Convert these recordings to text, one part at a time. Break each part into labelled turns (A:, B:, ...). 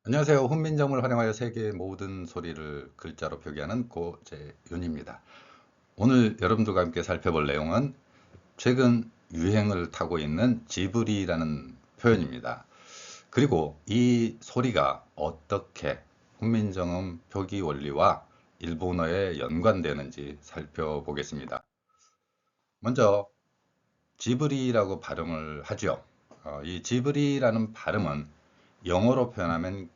A: 안녕하세요. 훈민정음을 활용하여 세계의 모든 소리를 글자로 표기하는 고재윤입니다. 오늘 여러분들과 함께 살펴볼 내용은 최근 유행을 타고 있는 지브리라는 표현입니다. 그리고 이 소리가 어떻게 훈민정음 표기 원리와 일본어에 연관되는지 살펴보겠습니다. 먼저 지브리라고 발음을 하죠. 이 지브리라는 발음은 영어로 표현하면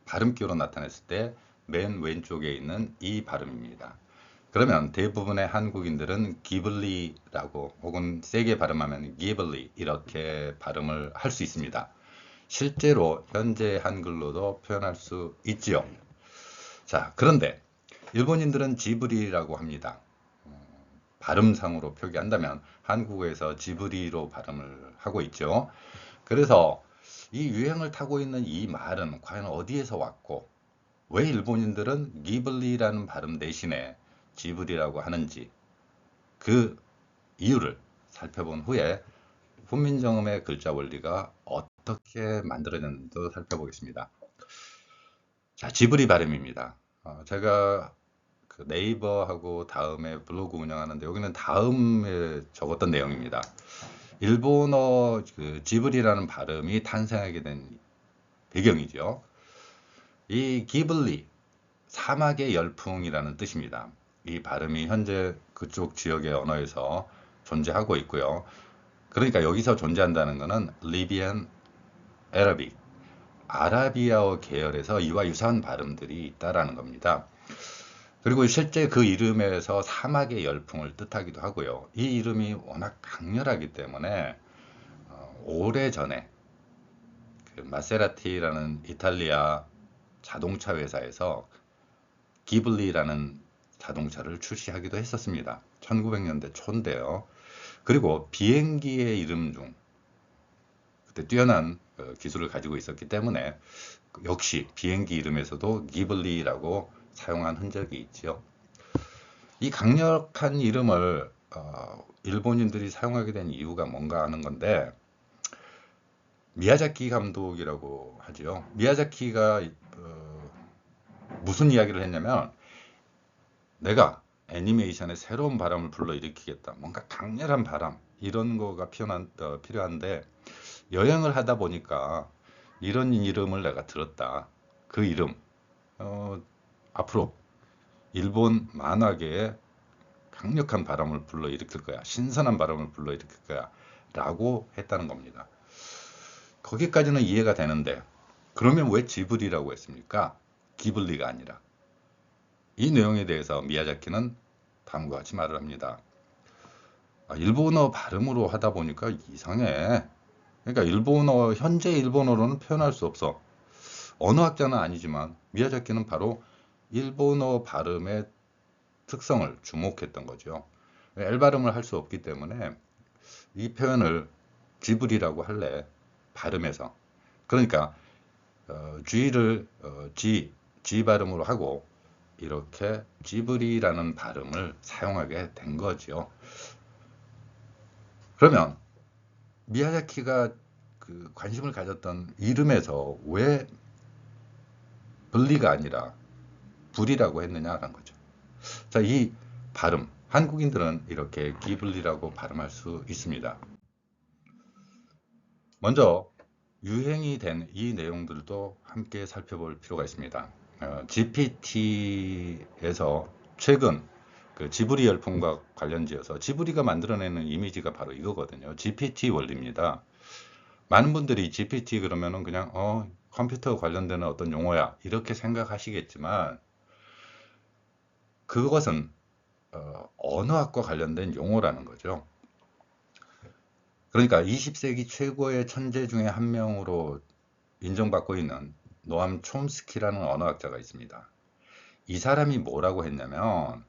A: 발음기로 나타냈을 때 맨 왼쪽에 있는 이 발음입니다. 그러면 대부분의 한국인들은 기블리라고 혹은 세게 발음하면 기블리 이렇게 발음을 할 수 있습니다. 실제로 현재 한글로도 표현할 수 있지요. 자, 그런데 일본인들은 지브리라고 합니다. 발음상으로 표기한다면 한국에서 지브리로 발음을 하고 있죠. 그래서 이 유행을 타고 있는 이 말은 과연 어디에서 왔고 왜 일본인들은 기블리라는 발음 대신에 지브리라고 하는지 그 이유를 살펴본 후에 훈민정음의 글자 원리가 어떻게 만들어졌는지도 살펴보겠습니다. 자, 지브리 발음입니다. 제가 그 네이버하고 다음에 블로그 운영하는데 여기는 다음에 적었던 내용입니다. 일본어 그 지브리라는 발음이 탄생하게 된 배경이죠. 이 기블리, 사막의 열풍이라는 뜻입니다. 이 발음이 현재 그쪽 지역의 언어에서 존재하고 있고요. 그러니까 여기서 존재한다는 것은 리비안 아라빅, 아라비아어 계열에서 이와 유사한 발음들이 있다라는 겁니다. 그리고 실제 그 이름에서 사막의 열풍을 뜻하기도 하고요. 이 이름이 워낙 강렬하기 때문에 오래전에 그 마세라티라는 이탈리아 자동차 회사에서 기블리라는 자동차를 출시하기도 했었습니다. 1900년대 초인데요. 그리고 비행기의 이름 중 그때 뛰어난 기술을 가지고 있었기 때문에 역시 비행기 이름에서도 기블리라고 사용한 흔적이 있지요. 이 강력한 이름을 일본인들이 사용하게 된 이유가 뭔가 하는 건데 미야자키 감독이라고 하지요. 미야자키가 무슨 이야기를 했냐면 내가 애니메이션에 새로운 바람을 불러일으키겠다. 뭔가 강렬한 바람 이런 거가 필요한데 여행을 하다 보니까 이런 이름을 내가 들었다. 그 이름 어, 앞으로 일본 만화계에 강력한 바람을 불러일으킬 거야. 신선한 바람을 불러일으킬 거야. 라고 했다는 겁니다. 거기까지는 이해가 되는데 그러면 왜 지브리라고 했습니까? 기블리가 아니라. 이 내용에 대해서 미야자키는 다음과 같이 말을 합니다. 일본어 발음으로 하다 보니까 이상해. 그러니까 현재 일본어로는 표현할 수 없어. 언어학자는 아니지만 미야자키는 바로 일본어 발음의 특성을 주목했던 거죠. L 발음을 할 수 없기 때문에 이 표현을 지브리라고 할래. 발음에서. 그러니까 G를 G 발음으로 하고 이렇게 지브리라는 발음을 사용하게 된 거죠. 그러면 미야자키가 그 관심을 가졌던 이름에서 왜 블리가 아니라 불이라고 했느냐라는 거죠. 자, 이 발음 한국인들은 이렇게 기블리라고 발음할 수 있습니다. 먼저 유행이 된 이 내용들도 함께 살펴볼 필요가 있습니다. GPT에서 최근 그 지브리 열풍과 관련지어서 지브리가 만들어내는 이미지가 바로 이거거든요. GPT 원리입니다. 많은 분들이 GPT 그러면은 그냥 컴퓨터 관련되는 어떤 용어야 이렇게 생각하시겠지만 그것은 언어학과 관련된 용어라는 거죠. 그러니까 20세기 최고의 천재 중에 한 명으로 인정받고 있는 노암 촘스키라는 언어학자가 있습니다. 이 사람이 뭐라고 했냐면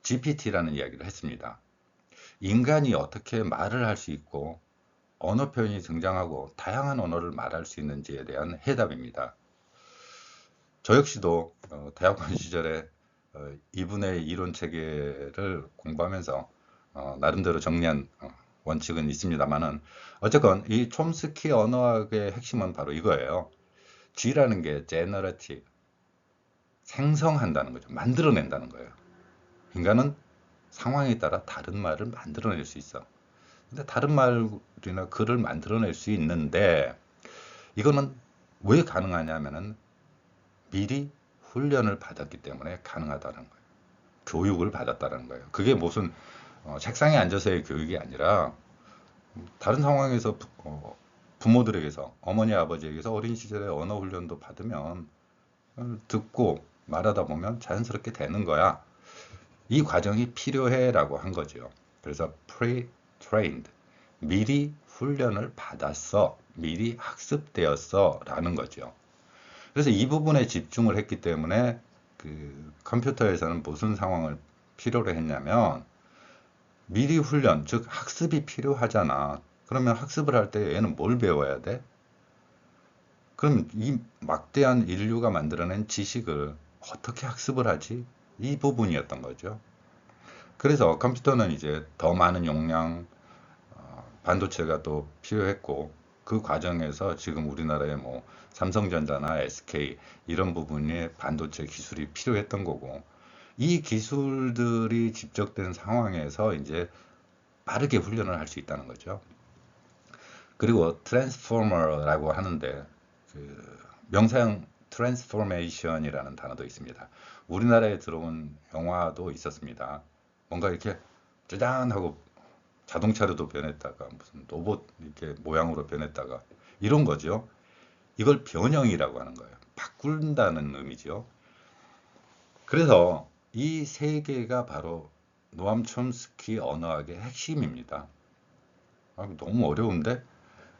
A: GPT라는 이야기를 했습니다. 인간이 어떻게 말을 할 수 있고 언어 표현이 등장하고 다양한 언어를 말할 수 있는지에 대한 해답입니다. 저 역시도 대학원 시절에 이분의 이론 체계를 공부하면서 나름대로 정리한 원칙은 있습니다만은 어쨌건 이 촘스키 언어학의 핵심은 바로 이거예요. G라는 게 generative, 생성한다는 거죠. 만들어낸다는 거예요. 인간은 상황에 따라 다른 말을 만들어낼 수 있어. 근데 다른 말이나 글을 만들어낼 수 있는데 이거는 왜 가능하냐면은 미리 훈련을 받았기 때문에 가능하다는 거예요. 교육을 받았다는 거예요. 그게 무슨 책상에 앉아서의 교육이 아니라 다른 상황에서 부모들에게서 어머니 아버지에게서 어린 시절에 언어 훈련도 받으면 듣고 말하다 보면 자연스럽게 되는 거야. 이 과정이 필요해라고 한 거죠. 그래서 pre-trained, 미리 훈련을 받았어, 미리 학습되었어 라는 거죠. 그래서 이 부분에 집중을 했기 때문에 그 컴퓨터에서는 무슨 상황을 필요로 했냐면 미리 훈련, 즉 학습이 필요하잖아. 그러면 학습을 할 때 얘는 뭘 배워야 돼? 그럼 이 막대한 인류가 만들어낸 지식을 어떻게 학습을 하지? 이 부분이었던 거죠. 그래서 컴퓨터는 이제 더 많은 용량, 반도체가 또 필요했고, 그 과정에서 지금 우리나라에 뭐 삼성전자나 SK 이런 부분에 반도체 기술이 필요했던 거고, 이 기술들이 집적된 상황에서 이제 빠르게 훈련을 할 수 있다는 거죠. 그리고 트랜스포머라고 하는데 그 명사형 트랜스포메이션이라는 단어도 있습니다. 우리나라에 들어온 영화도 있었습니다. 뭔가 이렇게 짜잔하고 자동차로도 변했다가 무슨 로봇 이렇게 모양으로 변했다가 이런 거죠. 이걸 변형이라고 하는 거예요. 바꾼다는 의미죠. 그래서 이 세 개가 바로 노암 촘스키 언어학의 핵심입니다. 너무 어려운데?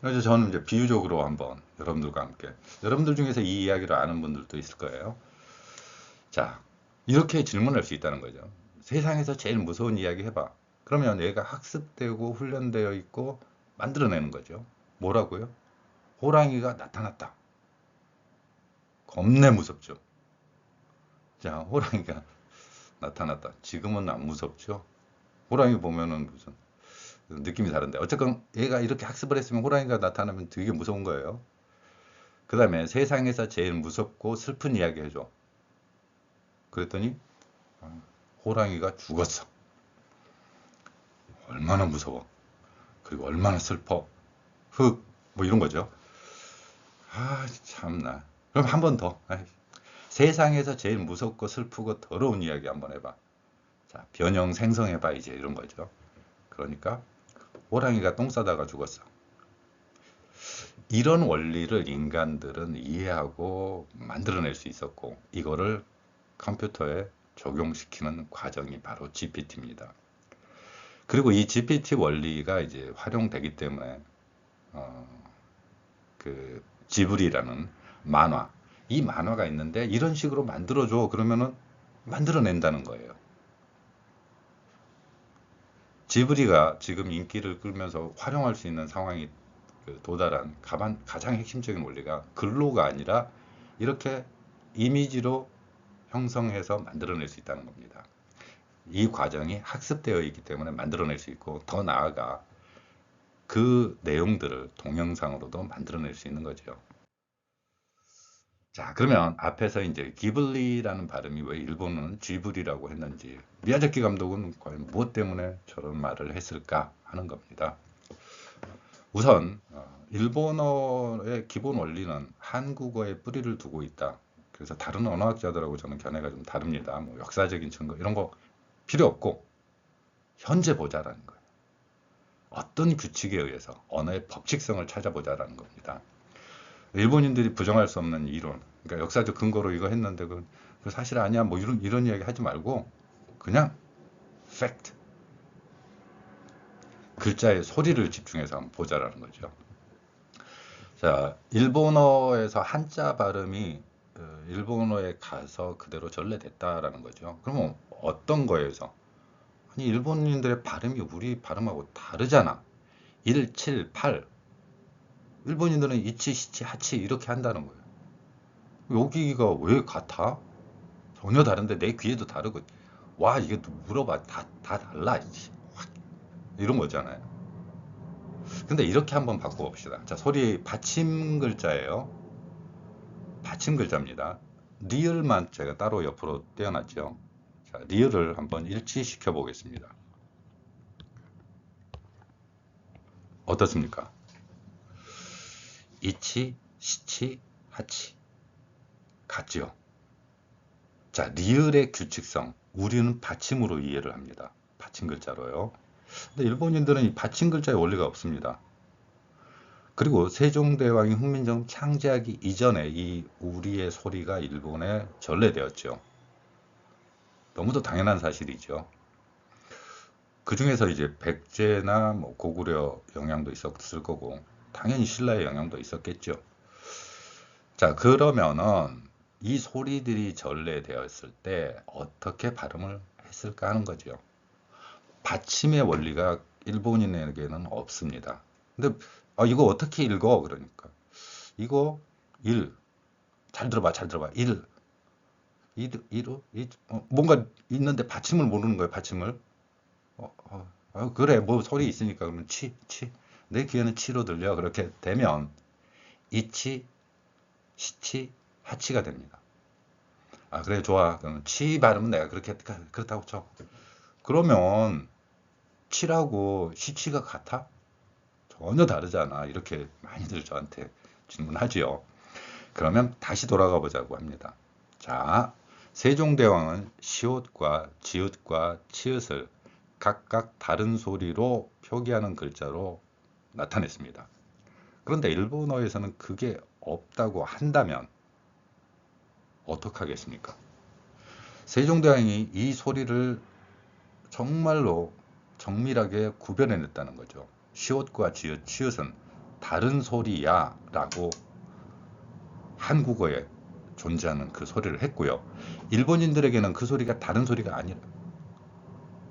A: 그래서 저는 이제 비유적으로 한번 여러분들과 함께, 여러분들 중에서 이 이야기를 아는 분들도 있을 거예요. 자, 이렇게 질문할 수 있다는 거죠. 세상에서 제일 무서운 이야기 해봐. 그러면 얘가 학습되고 훈련되어 있고 만들어내는 거죠. 뭐라고요? 호랑이가 나타났다. 겁내 무섭죠. 자, 호랑이가 나타났다. 지금은 안 무섭죠. 호랑이 보면은 무슨 느낌이 다른데. 어쨌건 얘가 이렇게 학습을 했으면 호랑이가 나타나면 되게 무서운 거예요. 그 다음에 세상에서 제일 무섭고 슬픈 이야기 해줘. 그랬더니 호랑이가 죽었어. 얼마나 무서워. 그리고 얼마나 슬퍼. 흑, 뭐 이런 거죠. 아, 참나. 그럼 한 번 더. 세상에서 제일 무섭고 슬프고 더러운 이야기 한번 해봐. 자, 변형 생성해봐. 이제 이런 거죠. 그러니까 호랑이가 똥 싸다가 죽었어. 이런 원리를 인간들은 이해하고 만들어낼 수 있었고, 이거를 컴퓨터에 적용시키는 과정이 바로 GPT입니다. 그리고 이 GPT 원리가 이제 활용되기 때문에 그 지브리라는 만화, 이 만화가 있는데 이런 식으로 만들어줘. 그러면은 만들어낸다는 거예요. 지브리가 지금 인기를 끌면서 활용할 수 있는 상황이 도달한 가장 핵심적인 원리가 글로가 아니라 이렇게 이미지로 형성해서 만들어낼 수 있다는 겁니다. 이 과정이 학습되어 있기 때문에 만들어낼 수 있고, 더 나아가 그 내용들을 동영상으로도 만들어낼 수 있는 거죠. 자, 그러면 앞에서 이제 기블리라는 발음이 왜 일본어는 쥐브리라고 했는지, 미야자키 감독은 과연 무엇 때문에 저런 말을 했을까 하는 겁니다. 우선 일본어의 기본 원리는 한국어에 뿌리를 두고 있다. 그래서 다른 언어학자들하고 저는 견해가 좀 다릅니다. 뭐 역사적인 증거 이런 거 필요 없고 현재 보자라는 거예요. 어떤 규칙에 의해서 언어의 법칙성을 찾아보자라는 겁니다. 일본인들이 부정할 수 없는 이론, 그러니까 역사적 근거로 이거 했는데 그 사실 아니야, 뭐 이런 이야기 하지 말고 그냥 fact, 글자의 소리를 집중해서 한번 보자라는 거죠. 자, 일본어에서 한자 발음이 일본어에 가서 그대로 전래됐다라는 거죠. 그러면 어떤 거에서? 아니, 일본인들의 발음이 우리 발음하고 다르잖아. 1, 7, 8. 일본인들은 이치, 시치, 하치 이렇게 한다는 거예요. 여기가 왜 같아? 전혀 다른데 내 귀에도 다르고. 와, 이게 물어봐. 다 달라. 이런 거잖아요. 근데 이렇게 한번 바꿔봅시다. 자, 소리 받침 글자예요. 받침 글자입니다. 리을만 제가 따로 옆으로 떼어놨죠. 자, 리을을 한번 일치시켜 보겠습니다. 어떻습니까? 이치, 시치, 하치 같죠? 자, 리을의 규칙성, 우리는 받침으로 이해를 합니다. 받침 글자로요. 근데 일본인들은 이 받침 글자의 원리가 없습니다. 그리고 세종대왕이 훈민정 창제하기 이전에 이 우리의 소리가 일본에 전래되었죠. 너무도 당연한 사실이죠. 그 중에서 이제 백제나 뭐 고구려 영향도 있었을 거고, 당연히 신라의 영향도 있었겠죠. 자, 그러면은 이 소리들이 전래되었을 때 어떻게 발음을 했을까 하는 거죠. 받침의 원리가 일본인에게는 없습니다. 근데 이거 어떻게 읽어? 그러니까 이거 일, 잘 들어봐, 잘 들어봐. 뭔가 있는데 받침을 모르는 거예요. 받침을. 그래, 뭐 소리 있으니까 그러면 치. 내 귀에는 치로 들려. 그렇게 되면 이치, 시치, 하치가 됩니다. 그래, 좋아. 그럼 치 발음은 내가 그렇다고 쳐. 그러면 치라고 시치가 같아? 전혀 다르잖아. 이렇게 많이들 저한테 질문하지요. 그러면 다시 돌아가 보자고 합니다. 자, 세종대왕은 시옷과 지읒과 치읓을 각각 다른 소리로 표기하는 글자로 나타냈습니다. 그런데 일본어에서는 그게 없다고 한다면 어떡하겠습니까? 세종대왕이 이 소리를 정말로 정밀하게 구별해냈다는 거죠. 시옷과 지읒, 치읓은 다른 소리야 라고 한국어에 존재하는 그 소리를 했고요. 일본인들에게는 그 소리가 다른 소리가 아니라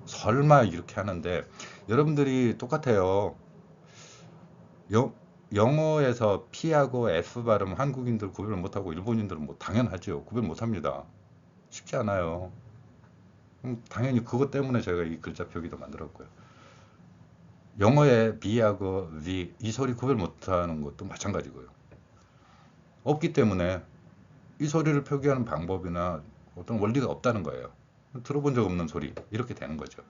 A: 설마 이렇게 하는데 여러분들이 똑같아요. 영어에서 P하고 F 발음 한국인들 구별 못하고 일본인들은 뭐 당연하죠. 구별 못합니다. 쉽지 않아요. 당연히 그것 때문에 제가 이 글자 표기도 만들었고요. 영어의 B하고 V 이 소리 구별 못하는 것도 마찬가지고요. 없기 때문에 이 소리를 표기하는 방법이나 어떤 원리가 없다는 거예요. 들어본 적 없는 소리 이렇게 되는 거죠.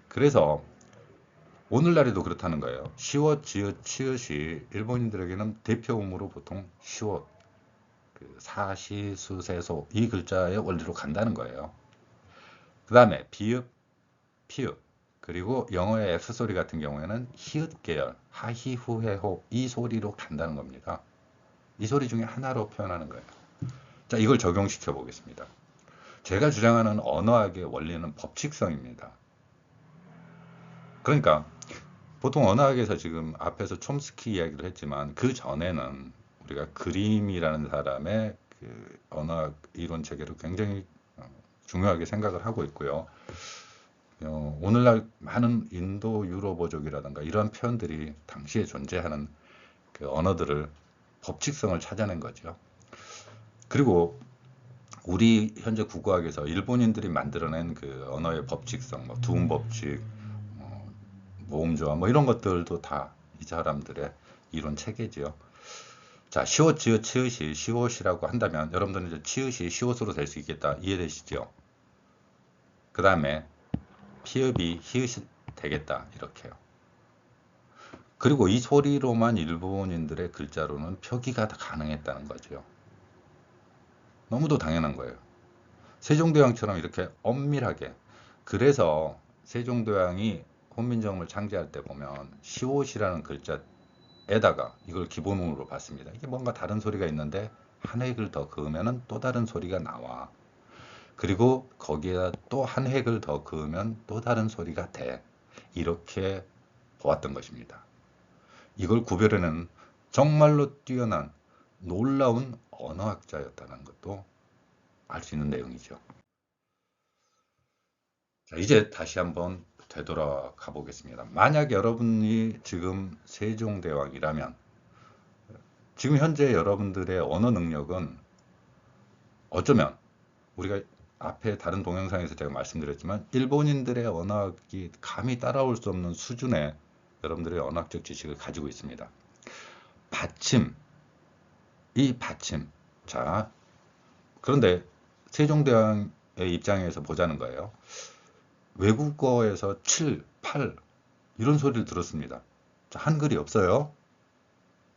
A: 그래서 오늘날에도 그렇다는 거예요. 시옷, 지읒, 치읓이 일본인들에게는 대표음으로 보통 시옷, 사시, 수, 세소 이 글자의 원리로 간다는 거예요. 그 다음에 비읍, 피읍 그리고 영어의 F 소리 같은 경우에는 히읗 계열, 하히, 후, 해, 호 이 소리로 간다는 겁니다. 이 소리 중에 하나로 표현하는 거예요. 자, 이걸 적용시켜 보겠습니다. 제가 주장하는 언어학의 원리는 법칙성입니다. 그러니까 보통 언어학에서 지금 앞에서 촘스키 이야기를 했지만 그 전에는 우리가 그림이라는 사람의 그 언어학 이론 체계를 굉장히 중요하게 생각을 하고 있고요. 오늘날 많은 인도 유로보족이라든가 이런 표현들이 당시에 존재하는 그 언어들을 법칙성을 찾아낸 거죠. 그리고 우리 현재 국어학에서 일본인들이 만들어낸 그 언어의 법칙성, 뭐 두음 법칙, 모음조화 뭐 이런 것들도 다 이 사람들의 이론 체계지요. 자, 시옷, 지읒, 치읓이 시옷이라고 한다면 여러분들은 이제 치읓이 시옷으로 될 수 있겠다 이해되시죠? 그 다음에 피읍이 히읗이 되겠다 이렇게요. 그리고 이 소리로만 일본인들의 글자로는 표기가 가능했다는 거죠. 너무도 당연한 거예요. 세종대왕처럼 이렇게 엄밀하게. 그래서 세종대왕이 훈민정음을 창제할 때 보면 시옷이라는 글자에다가 이걸 기본음으로 봤습니다. 이게 뭔가 다른 소리가 있는데 한 획을 더 그으면 또 다른 소리가 나와. 그리고 거기에다 또 한 획을 더 그으면 또 다른 소리가 돼. 이렇게 보았던 것입니다. 이걸 구별하는 정말로 뛰어난 놀라운 언어학자였다는 것도 알 수 있는 내용이죠. 자, 이제 다시 한번 되돌아가 보겠습니다. 만약 여러분이 지금 세종대왕이라면 지금 현재 여러분들의 언어 능력은 어쩌면 우리가 앞에 다른 동영상에서 제가 말씀드렸지만 일본인들의 언어학이 감히 따라올 수 없는 수준의 여러분들의 언어학적 지식을 가지고 있습니다. 받침, 이 받침 자, 그런데 세종대왕의 입장에서 보자는 거예요. 외국어에서 7, 8 이런 소리를 들었습니다. 자, 한글이 없어요.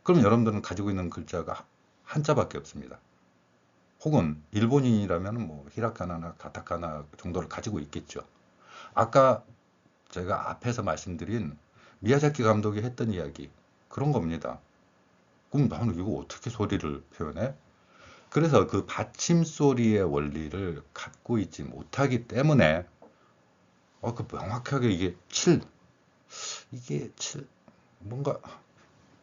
A: 그럼 여러분들은 가지고 있는 글자가 한자밖에 없습니다. 혹은 일본인이라면 뭐 히라카나나 가타카나 정도를 가지고 있겠죠. 아까 제가 앞에서 말씀드린 미야자키 감독이 했던 이야기 그런 겁니다. 그럼 나는 이거 어떻게 소리를 표현해? 그래서 그 받침 소리의 원리를 갖고 있지 못하기 때문에 그 명확하게 이게 7 이게 7 뭔가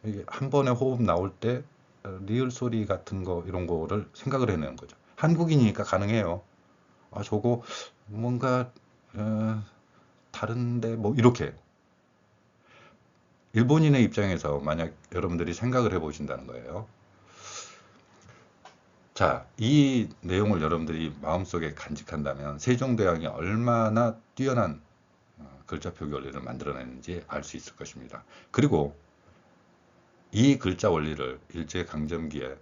A: 이게 한 번에 호흡 나올 때 리을 소리 같은 거 이런 거를 생각을 해내는 거죠. 한국인이니까 가능해요. 저거 뭔가 다른데 뭐 이렇게 일본인의 입장에서 만약 여러분들이 생각을 해 보신다는 거예요. 자, 이 내용을 여러분들이 마음속에 간직한다면 세종대왕이 얼마나 뛰어난 글자 표기 원리를 만들어냈는지 알 수 있을 것입니다. 그리고 이 글자 원리를 일제강점기에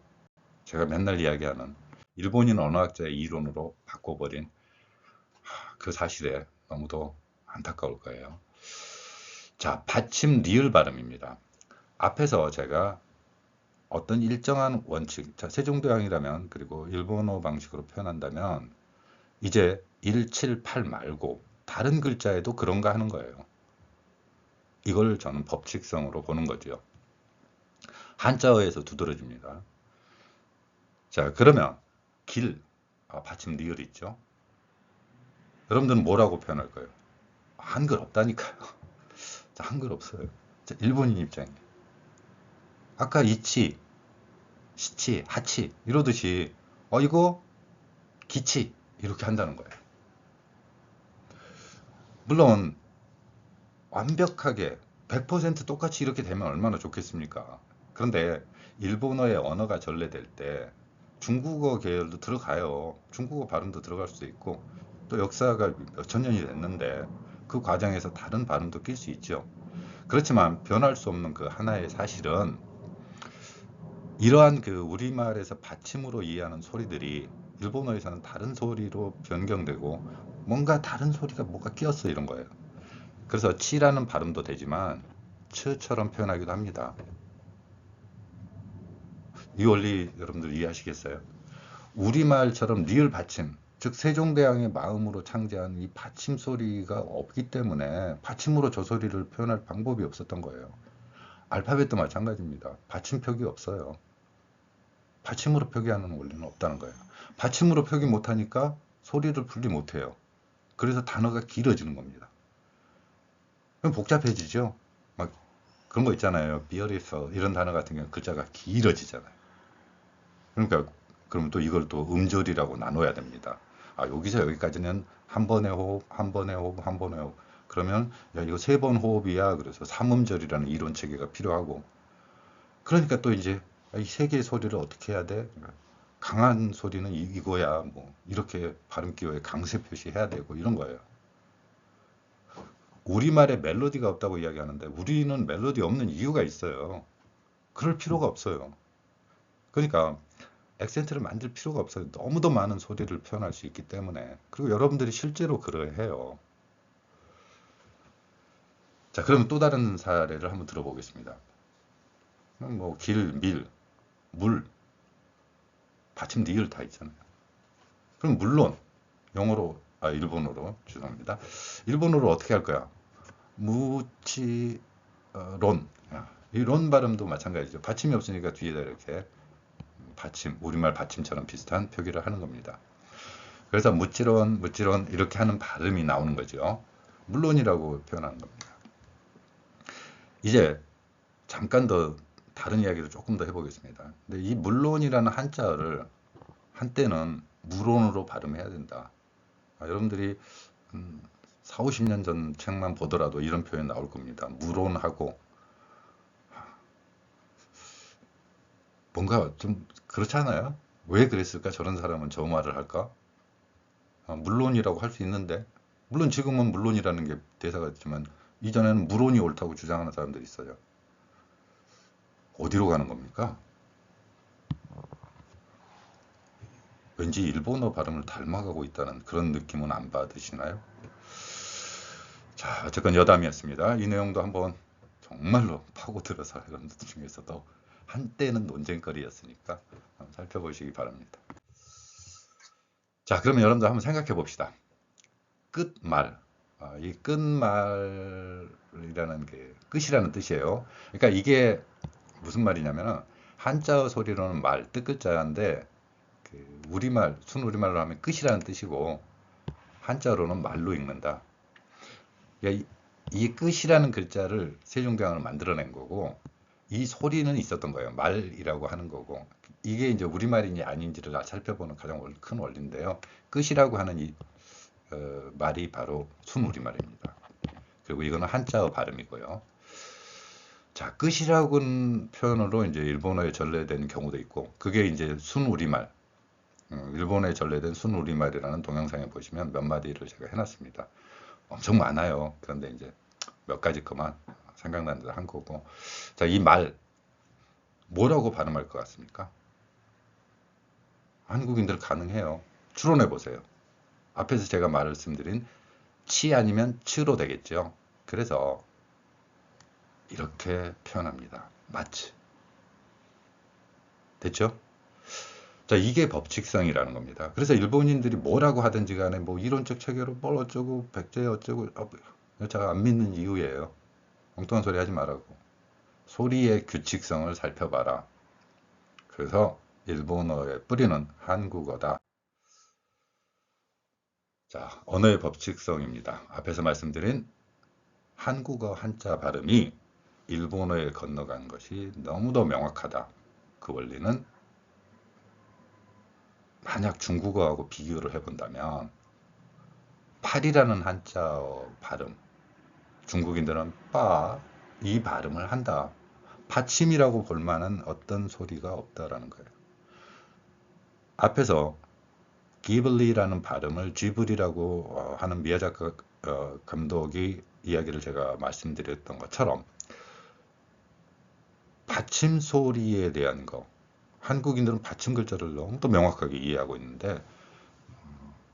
A: 제가 맨날 이야기하는 일본인 언어학자의 이론으로 바꿔버린 그 사실에 너무도 안타까울 거예요. 자, 받침 리을 발음입니다. 앞에서 제가 어떤 일정한 원칙, 자, 세종대왕이라면 그리고 일본어 방식으로 표현한다면 이제 1, 7, 8 말고 다른 글자에도 그런가 하는 거예요. 이걸 저는 법칙성으로 보는 거죠. 한자어에서 두드러집니다. 자, 그러면 길, 받침 리을 있죠. 여러분들은 뭐라고 표현할 거예요? 한글 없다니까요. 자, 한글 없어요. 자, 일본인 입장이에요. 아까 이치, 시치, 하치 이러듯이 이거 기치 이렇게 한다는 거예요. 물론 완벽하게 100% 똑같이 이렇게 되면 얼마나 좋겠습니까? 그런데 일본어의 언어가 전래될 때 중국어 계열도 들어가요. 중국어 발음도 들어갈 수도 있고 또 역사가 몇천 년이 됐는데 그 과정에서 다른 발음도 낄 수 있죠. 그렇지만 변할 수 없는 그 하나의 사실은 이러한 그 우리말에서 받침으로 이해하는 소리들이 일본어에서는 다른 소리로 변경되고 뭔가 다른 소리가 뭐가 끼었어 이런 거예요. 그래서 치라는 발음도 되지만 츠처럼 표현하기도 합니다. 이 원리 여러분들 이해하시겠어요? 우리말처럼 리을 받침, 즉 세종대왕의 마음으로 창제한 이 받침 소리가 없기 때문에 받침으로 저 소리를 표현할 방법이 없었던 거예요. 알파벳도 마찬가지입니다. 받침 표기 없어요. 받침으로 표기하는 원리는 없다는 거예요. 받침으로 표기 못하니까 소리를 분리 못해요. 그래서 단어가 길어지는 겁니다. 그럼 복잡해지죠? 막 그런 거 있잖아요. 비어리서 이런 단어 같은 경우는 글자가 길어지잖아요. 그러니까 그러면 또 이걸 또 음절이라고 나눠야 됩니다. 여기서 여기까지는 한 번의 호흡, 한 번의 호흡, 한 번의 호흡. 그러면 야, 이거 세 번 호흡이야. 그래서 삼음절이라는 이론 체계가 필요하고. 그러니까 또 이제 이 세 개의 소리를 어떻게 해야 돼? 강한 소리는 이거야. 뭐 이렇게 발음 기호에 강세 표시해야 되고 이런 거예요. 우리말에 멜로디가 없다고 이야기하는데 우리는 멜로디 없는 이유가 있어요. 그럴 필요가 없어요. 그러니까 액센트를 만들 필요가 없어요. 너무도 많은 소리를 표현할 수 있기 때문에. 그리고 여러분들이 실제로 그러해요. 자, 그러면 또 다른 사례를 한번 들어보겠습니다. 뭐 길, 밀, 물, 받침 리을 다 있잖아요. 그럼 물론 영어로 일본어로 죄송합니다. 일본어로 어떻게 할 거야? 무치 론. 이 론 발음도 마찬가지죠. 받침이 없으니까 뒤에다 이렇게 받침, 우리말 받침처럼 비슷한 표기를 하는 겁니다. 그래서 무찌론, 무찌론 이렇게 하는 발음이 나오는 거죠. 물론이라고 표현하는 겁니다. 이제 잠깐 더 다른 이야기를 조금 더 해보겠습니다. 근데 이 물론이라는 한자어를 한때는 무론으로 발음해야 된다. 여러분들이 4, 50년 전 책만 보더라도 이런 표현 나올 겁니다. 무론하고 뭔가 좀 그렇잖아요. 왜 그랬을까? 저런 사람은 저 말을 할까? 물론이라고 할 수 있는데 물론 지금은 물론이라는 게 대사가 있지만 이전에는 무론이 옳다고 주장하는 사람들이 있어요. 어디로 가는 겁니까? 왠지 일본어 발음을 닮아가고 있다는 그런 느낌은 안 받으시나요? 자, 어쨌건 여담이었습니다. 이 내용도 한번 정말로 파고들어서 여러분들 중에서도 한때는 논쟁거리였으니까 한번 살펴보시기 바랍니다. 자, 그러면 여러분들 한번 생각해 봅시다. 끝말. 이 끝말이라는 게 끝이라는 뜻이에요. 그러니까 이게 무슨 말이냐면은 한자어 소리로는 말, 뜻끝자인데 그 우리말, 순우리말로 하면 끝이라는 뜻이고 한자어로는 말로 읽는다. 그러니까 이 끝이라는 글자를 세종대왕을 만들어낸 거고 이 소리는 있었던 거예요. 말이라고 하는 거고 이게 이제 우리말인지 아닌지를 살펴보는 가장 큰 원리인데요. 끝이라고 하는 이 말이 바로 순우리말입니다. 그리고 이거는 한자어 발음이고요. 자, 끝이라고는 표현으로 이제 일본어에 전래된 경우도 있고 그게 이제 순우리말, 일본어에 전래된 순우리말이라는 동영상에 보시면 몇 마디를 제가 해놨습니다. 엄청 많아요. 그런데 이제 몇 가지 것만 생각나는 대로 한 거고. 자, 이 말 뭐라고 발음할 것 같습니까? 한국인들 가능해요. 추론해 보세요. 앞에서 제가 말씀드린 치 아니면 츠로 되겠죠. 그래서 이렇게 표현합니다. 마츠. 됐죠? 자, 이게 법칙성이라는 겁니다. 그래서 일본인들이 뭐라고 하든지 간에 뭐 이론적 체계로 뭘 어쩌고 백제 어쩌고 제가 안 믿는 이유예요. 엉뚱한 소리 하지 말라고. 소리의 규칙성을 살펴봐라. 그래서 일본어의 뿌리는 한국어다. 자, 언어의 법칙성입니다. 앞에서 말씀드린 한국어 한자 발음이 일본어에 건너간 것이 너무도 명확하다. 그 원리는 만약 중국어하고 비교를 해본다면 팔이라는 한자어 발음, 중국인들은 빠, 이 발음을 한다. 받침이라고 볼 만한 어떤 소리가 없다라는 거예요. 앞에서 기블리라는 발음을 지브리라고 하는 미야자키 감독이 이야기를 제가 말씀드렸던 것처럼 받침 소리에 대한 거, 한국인들은 받침 글자를 너무 또 명확하게 이해하고 있는데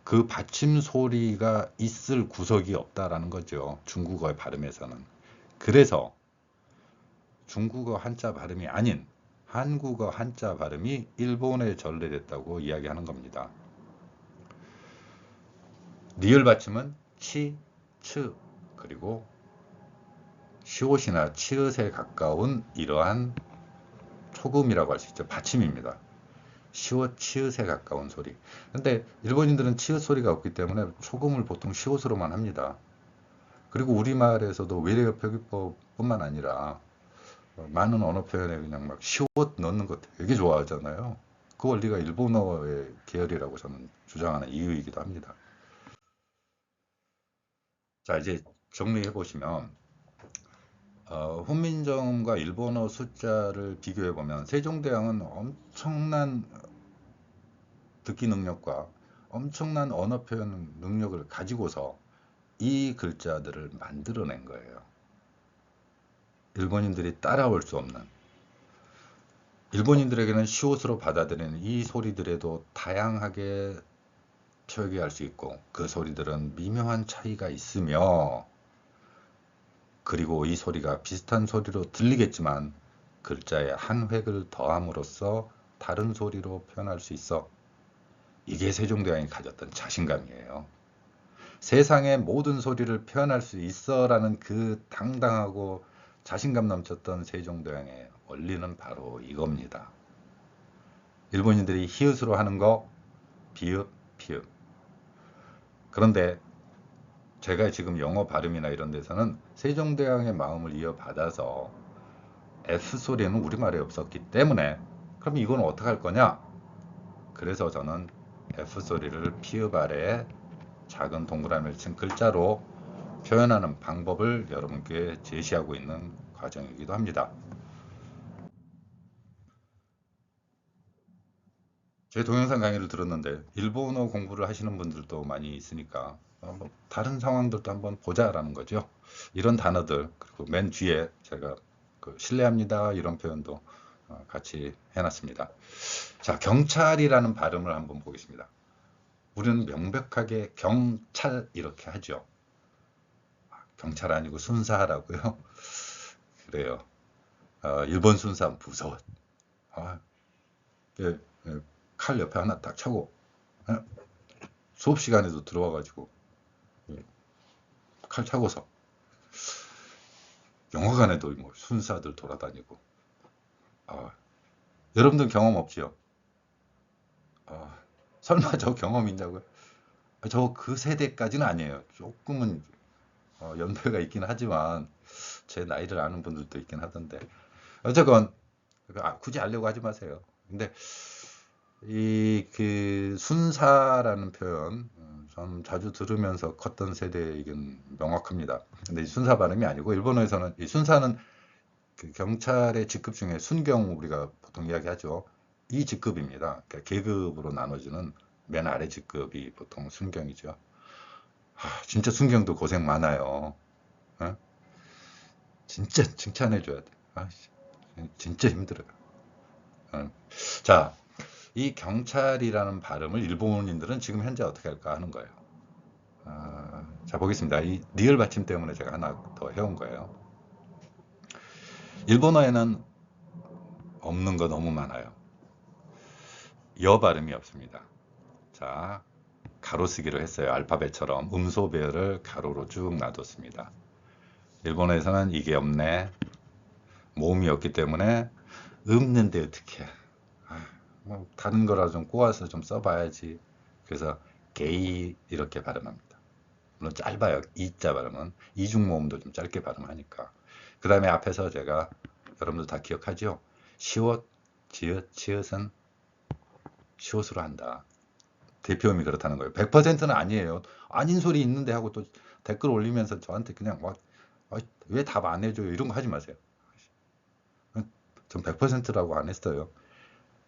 A: 그 받침 소리가 있을 구석이 없다라는 거죠. 중국어의 발음에서는. 그래서 중국어 한자 발음이 아닌 한국어 한자 발음이 일본에 전래됐다고 이야기하는 겁니다. 리을 받침은 치, 츠, 그리고 시옷이나 치읓에 가까운 이러한 초금이라고 할 수 있죠. 받침입니다. 시옷, 치읓에 가까운 소리. 근데 일본인들은 치읓 소리가 없기 때문에 초금을 보통 시옷으로만 합니다. 그리고 우리말에서도 외래어표기법뿐만 아니라 많은 언어 표현에 그냥 막 시옷 넣는 거 되게 좋아하잖아요. 그 원리가 일본어의 계열이라고 저는 주장하는 이유이기도 합니다. 자, 이제 정리해 보시면 훈민정음과 일본어 숫자를 비교해 보면 세종대왕은 엄청난 듣기 능력과 엄청난 언어 표현 능력을 가지고서 이 글자들을 만들어낸 거예요. 일본인들이 따라올 수 없는, 일본인들에게는 시옷으로 받아들이는 이 소리들에도 다양하게 표기할 수 있고 그 소리들은 미묘한 차이가 있으며 그리고 이 소리가 비슷한 소리로 들리겠지만 글자에 한 획을 더함으로써 다른 소리로 표현할 수 있어. 이게 세종대왕이 가졌던 자신감이에요. 세상의 모든 소리를 표현할 수 있어 라는 그 당당하고 자신감 넘쳤던 세종대왕의 원리는 바로 이겁니다. 일본인들이 히읗으로 하는 거 비읍, 피읍. 그런데 제가 지금 영어 발음이나 이런 데서는 세종대왕의 마음을 이어받아서 F 소리는 우리말에 없었기 때문에 그럼 이건 어떻게 할 거냐? 그래서 저는 F 소리를 피읍 아래에 작은 동그라미를 친 글자로 표현하는 방법을 여러분께 제시하고 있는 과정이기도 합니다. 제 동영상 강의를 들었는데 일본어 공부를 하시는 분들도 많이 있으니까 뭐 다른 상황들도 한번 보자라는 거죠. 이런 단어들 그리고 맨 뒤에 제가 신뢰합니다 이런 표현도 같이 해놨습니다. 자, 경찰이라는 발음을 한번 보겠습니다. 우리는 명백하게 경찰 이렇게 하죠. 경찰 아니고 순사라고요. 그래요. 일본 순사 무서워. 아, 예, 예, 칼 옆에 하나 딱 차고 수업 시간에도 들어와가지고 칼 차고서 영화관에도 뭐 순사들 돌아다니고. 여러분들 경험 없지요? 설마 저 경험 있냐고요? 저 그 세대까지는 아니에요. 조금은 연배가 있긴 하지만 제 나이를 아는 분들도 있긴 하던데 어쨌건 굳이 알려고 하지 마세요. 근데 이 그 순사라는 표현 좀 자주 들으면서 컸던 세대이긴 명확합니다. 근데 이 순사 발음이 아니고 일본어에서는 이 순사는 그 경찰의 직급 중에 순경 우리가 보통 이야기하죠. 이 직급입니다. 그러니까 계급으로 나눠지는 맨 아래 직급이 보통 순경이죠. 진짜 순경도 고생 많아요. 어? 진짜 칭찬해줘야 돼. 진짜 힘들어요. 자, 이 경찰이라는 발음을 일본인들은 지금 현재 어떻게 할까 하는 거예요. 자, 보겠습니다. 이 리을 받침 때문에 제가 하나 더 해온 거예요. 일본어에는 없는 거 너무 많아요. 여 발음이 없습니다. 자, 가로쓰기로 했어요. 알파벳처럼 음소배열을 가로로 쭉 놔뒀습니다. 일본어에서는 이게 없네. 모음이 없기 때문에 없는데 어떻게? 뭐 다른 거라 좀 꼬아서 좀 써봐야지. 그래서 게이 이렇게 발음합니다. 물론 짧아요. 이자 발음은 이중 모음도 좀 짧게 발음하니까. 그 다음에 앞에서 제가 여러분들 다 기억하죠? 시옷, 지읒, 치읒은 시옷으로 한다. 대표음이 그렇다는 거예요. 100%는 아니에요. 아닌 소리 있는데 하고 또 댓글 올리면서 저한테 그냥 왜 답 안 해줘요? 이런 거 하지 마세요. 전 100%라고 안 했어요.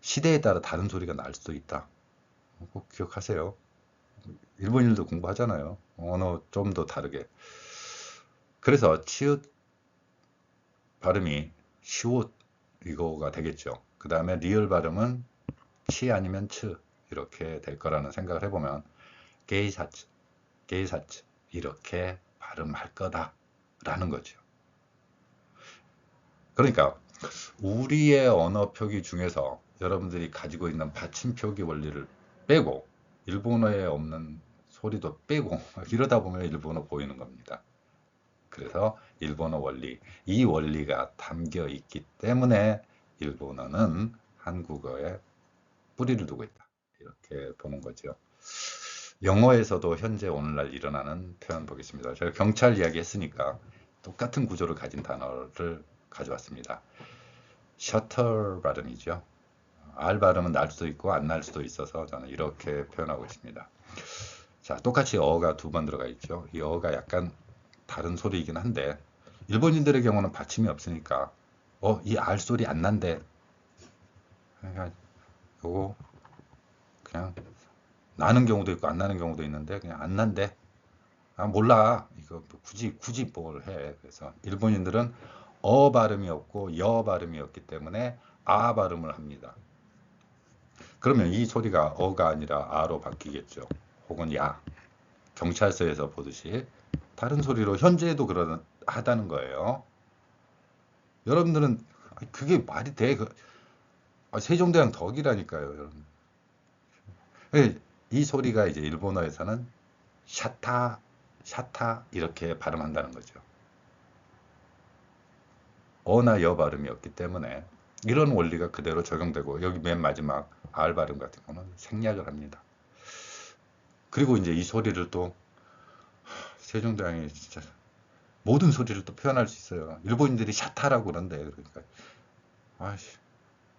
A: 시대에 따라 다른 소리가 날 수도 있다. 꼭 기억하세요. 일본인도 공부하잖아요. 언어 좀 더 다르게. 그래서 치읓 발음이 시옷 이거가 되겠죠. 그 다음에 리을 발음은 치 아니면 츠 이렇게 될 거라는 생각을 해보면 게이사츠, 게이사츠 이렇게 발음할 거다라는 거죠. 그러니까 우리의 언어 표기 중에서 여러분들이 가지고 있는 받침 표기 원리를 빼고 일본어에 없는 소리도 빼고 이러다 보면 일본어 보이는 겁니다. 그래서 일본어 원리, 이 원리가 담겨 있기 때문에 일본어는 한국어에 뿌리를 두고 있다. 이렇게 보는 거죠. 영어에서도 현재 오늘날 일어나는 표현 보겠습니다. 제가 경찰 이야기 했으니까 똑같은 구조를 가진 단어를 가져왔습니다. 셔터 발음이죠. R 발음은 날 수도 있고 안 날 수도 있어서 저는 이렇게 표현하고 있습니다. 자, 똑같이 어가 두 번 들어가 있죠. 이 어가 약간 다른 소리이긴 한데 일본인들의 경우는 받침이 없으니까 이 R 소리 안 난대. 그러니까 요거 그냥 나는 경우도 있고 안 나는 경우도 있는데 그냥 안 난대. 몰라. 이거 굳이 뭘 해. 그래서 일본인들은 어 발음이 없고 여 발음이 없기 때문에 아 발음을 합니다. 그러면 이 소리가 어가 아니라 아로 바뀌겠죠. 혹은 야. 경찰서에서 보듯이 다른 소리로 현재에도 하다는 거예요. 여러분들은 그게 말이 돼? 세종대왕 덕이라니까요, 여러분. 이 소리가 이제 일본어에서는 샤타, 샤타 이렇게 발음한다는 거죠. 어나 여 발음이 없기 때문에 이런 원리가 그대로 적용되고 여기 맨 마지막 R 발음 같은 거는 생략을 합니다. 그리고 이제 이 소리를 또 세종대왕이 진짜 모든 소리를 또 표현할 수 있어요. 일본인들이 샤타라고 그런데 그러니까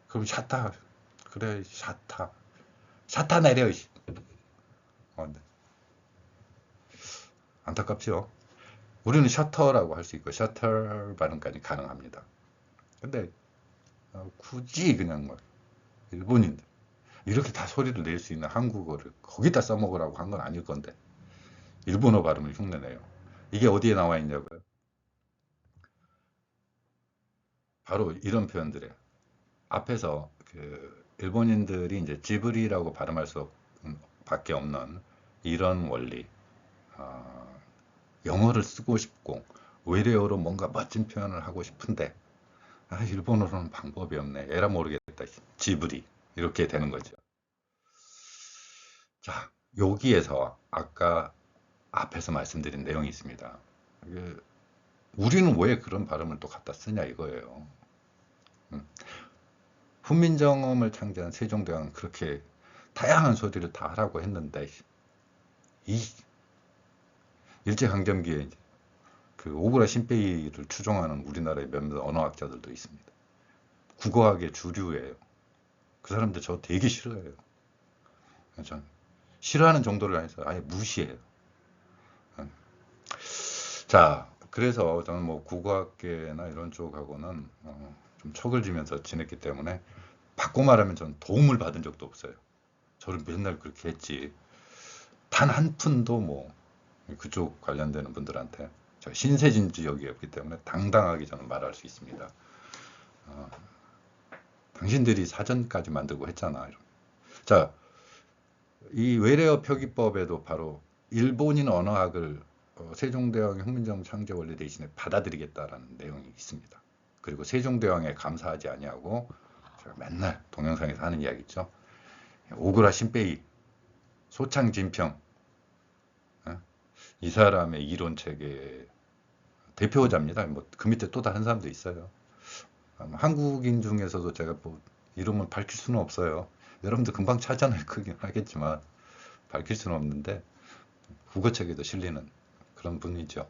A: 그럼 샤타 그래 샤타 내려. 네. 안타깝죠. 우리는 셔터라고 할 수 있고 셔터 발음까지 가능합니다. 근데 굳이 그냥 일본인들 이렇게 다 소리를 낼 수 있는 한국어를 거기다 써먹으라고 한 건 아닐 건데 일본어 발음을 흉내내요. 이게 어디에 나와 있냐고요? 바로 이런 표현들이에요. 앞에서 그 일본인들이 이제 지브리라고 발음할 수 밖에 없는 이런 원리, 어, 영어를 쓰고 싶고 외래어로 뭔가 멋진 표현을 하고 싶은데 일본어로는 방법이 없네. 에라 모르겠다. 지브리 이렇게 되는 거죠. 자, 여기에서 아까 앞에서 말씀드린 내용이 있습니다. 우리는 왜 그런 발음을 또 갖다 쓰냐 이거예요. 훈민정음을 창제한 세종대왕은 그렇게 다양한 소리를 다 하라고 했는데 이 일제강점기에 그 오그라 신페이를 추종하는 우리나라의 몇몇 언어학자들도 있습니다. 국어학의 주류예요. 그 사람들 저 되게 싫어해요. 전 싫어하는 정도를 아니서 아예 무시해요. 자, 그래서 저는 뭐 국어학계나 이런 쪽하고는 좀 척을 지면서 지냈기 때문에 바꿔 말하면 저는 도움을 받은 적도 없어요. 저를 맨날 그렇게 했지. 단 한 푼도 뭐 그쪽 관련되는 분들한테 신세진지역이 없기 때문에 당당하게 저는 말할 수 있습니다. 당신들이 사전까지 만들고 했잖아. 자, 이 외래어 표기법에도 바로 일본인 언어학을 세종대왕의 훈민정음 창제 원리 대신에 받아들이겠다라는 내용이 있습니다. 그리고 세종대왕에 감사하지 아니하고 제가 맨날 동영상에서 하는 이야기 있죠. 오그라 신빼이, 소창진평, 이 사람의 이론체계 대표자입니다. 뭐 그 밑에 또 다른 사람도 있어요. 한국인 중에서도 제가 뭐 이름을 밝힐 수는 없어요. 여러분들 금방 찾아내긴 하겠지만 밝힐 수는 없는데 국어책에도 실리는 그런 분이죠.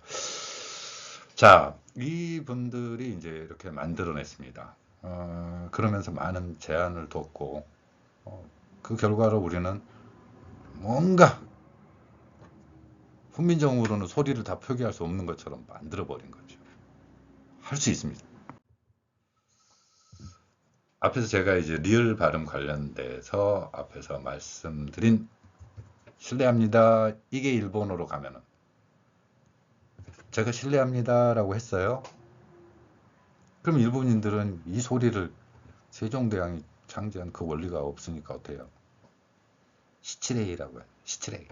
A: 자, 이분들이 이제 이렇게 만들어냈습니다. 그러면서 많은 제안을 뒀고 그 결과로 우리는 뭔가 훈민정음으로는 소리를 다 표기할 수 없는 것처럼 만들어버린 거죠. 할 수 있습니다. 앞에서 제가 이제 리을 발음 관련돼서 앞에서 말씀드린 실례합니다. 이게 일본어로 가면은 제가 실례합니다라고 했어요. 그럼 일본인들은 이 소리를 세종대왕이 창제한 그 원리가 없으니까 어때요? 시치레이라고 해요. 시치레이.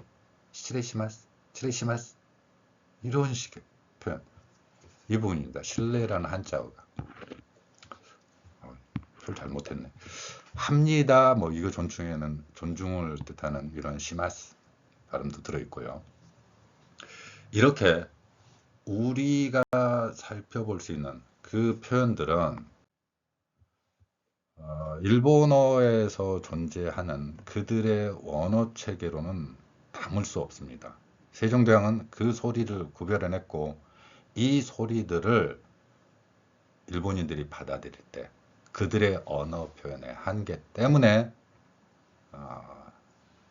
A: 시치레이시마스. 시치레이시마스. 이런 식의 표현. 이 부분입니다. 신뢰라는 한자어가. 표를 잘못했네. 합니다. 뭐 이거 존중에는 존중을 뜻하는 이런 시마스 발음도 들어있고요. 이렇게 우리가 살펴볼 수 있는 그 표현들은 일본어에서 존재하는 그들의 원어 체계로는 담을 수 없습니다. 세종대왕은 그 소리를 구별해냈고 이 소리들을 일본인들이 받아들일 때 그들의 언어 표현의 한계 때문에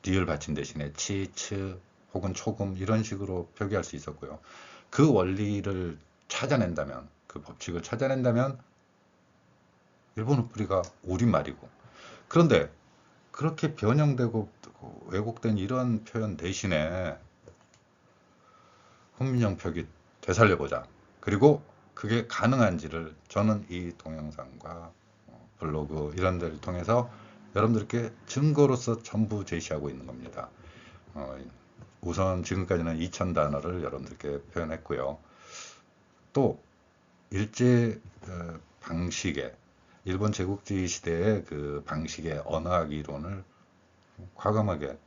A: 리을 받침 대신에 치, 츠 혹은 초금 이런 식으로 표기할 수 있었고요. 그 원리를 찾아낸다면, 그 법칙을 찾아낸다면 일본어 뿌리가 우리말이고, 그런데 그렇게 변형되고 왜곡된 이런 표현 대신에 훈민정 표기 되살려보자. 그리고 그게 가능한지를 저는 이 동영상과 블로그 이런 데를 통해서 여러분들께 증거로서 전부 제시하고 있는 겁니다. 우선 지금까지는 2000단어를 여러분들께 표현했고요. 또 일제 방식의 일본 제국주의 시대의 그 방식의 언어학 이론을 과감하게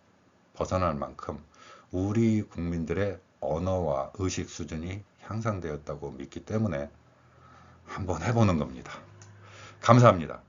A: 벗어날 만큼 우리 국민들의 언어와 의식 수준이 향상되었다고 믿기 때문에 한번 해보는 겁니다. 감사합니다.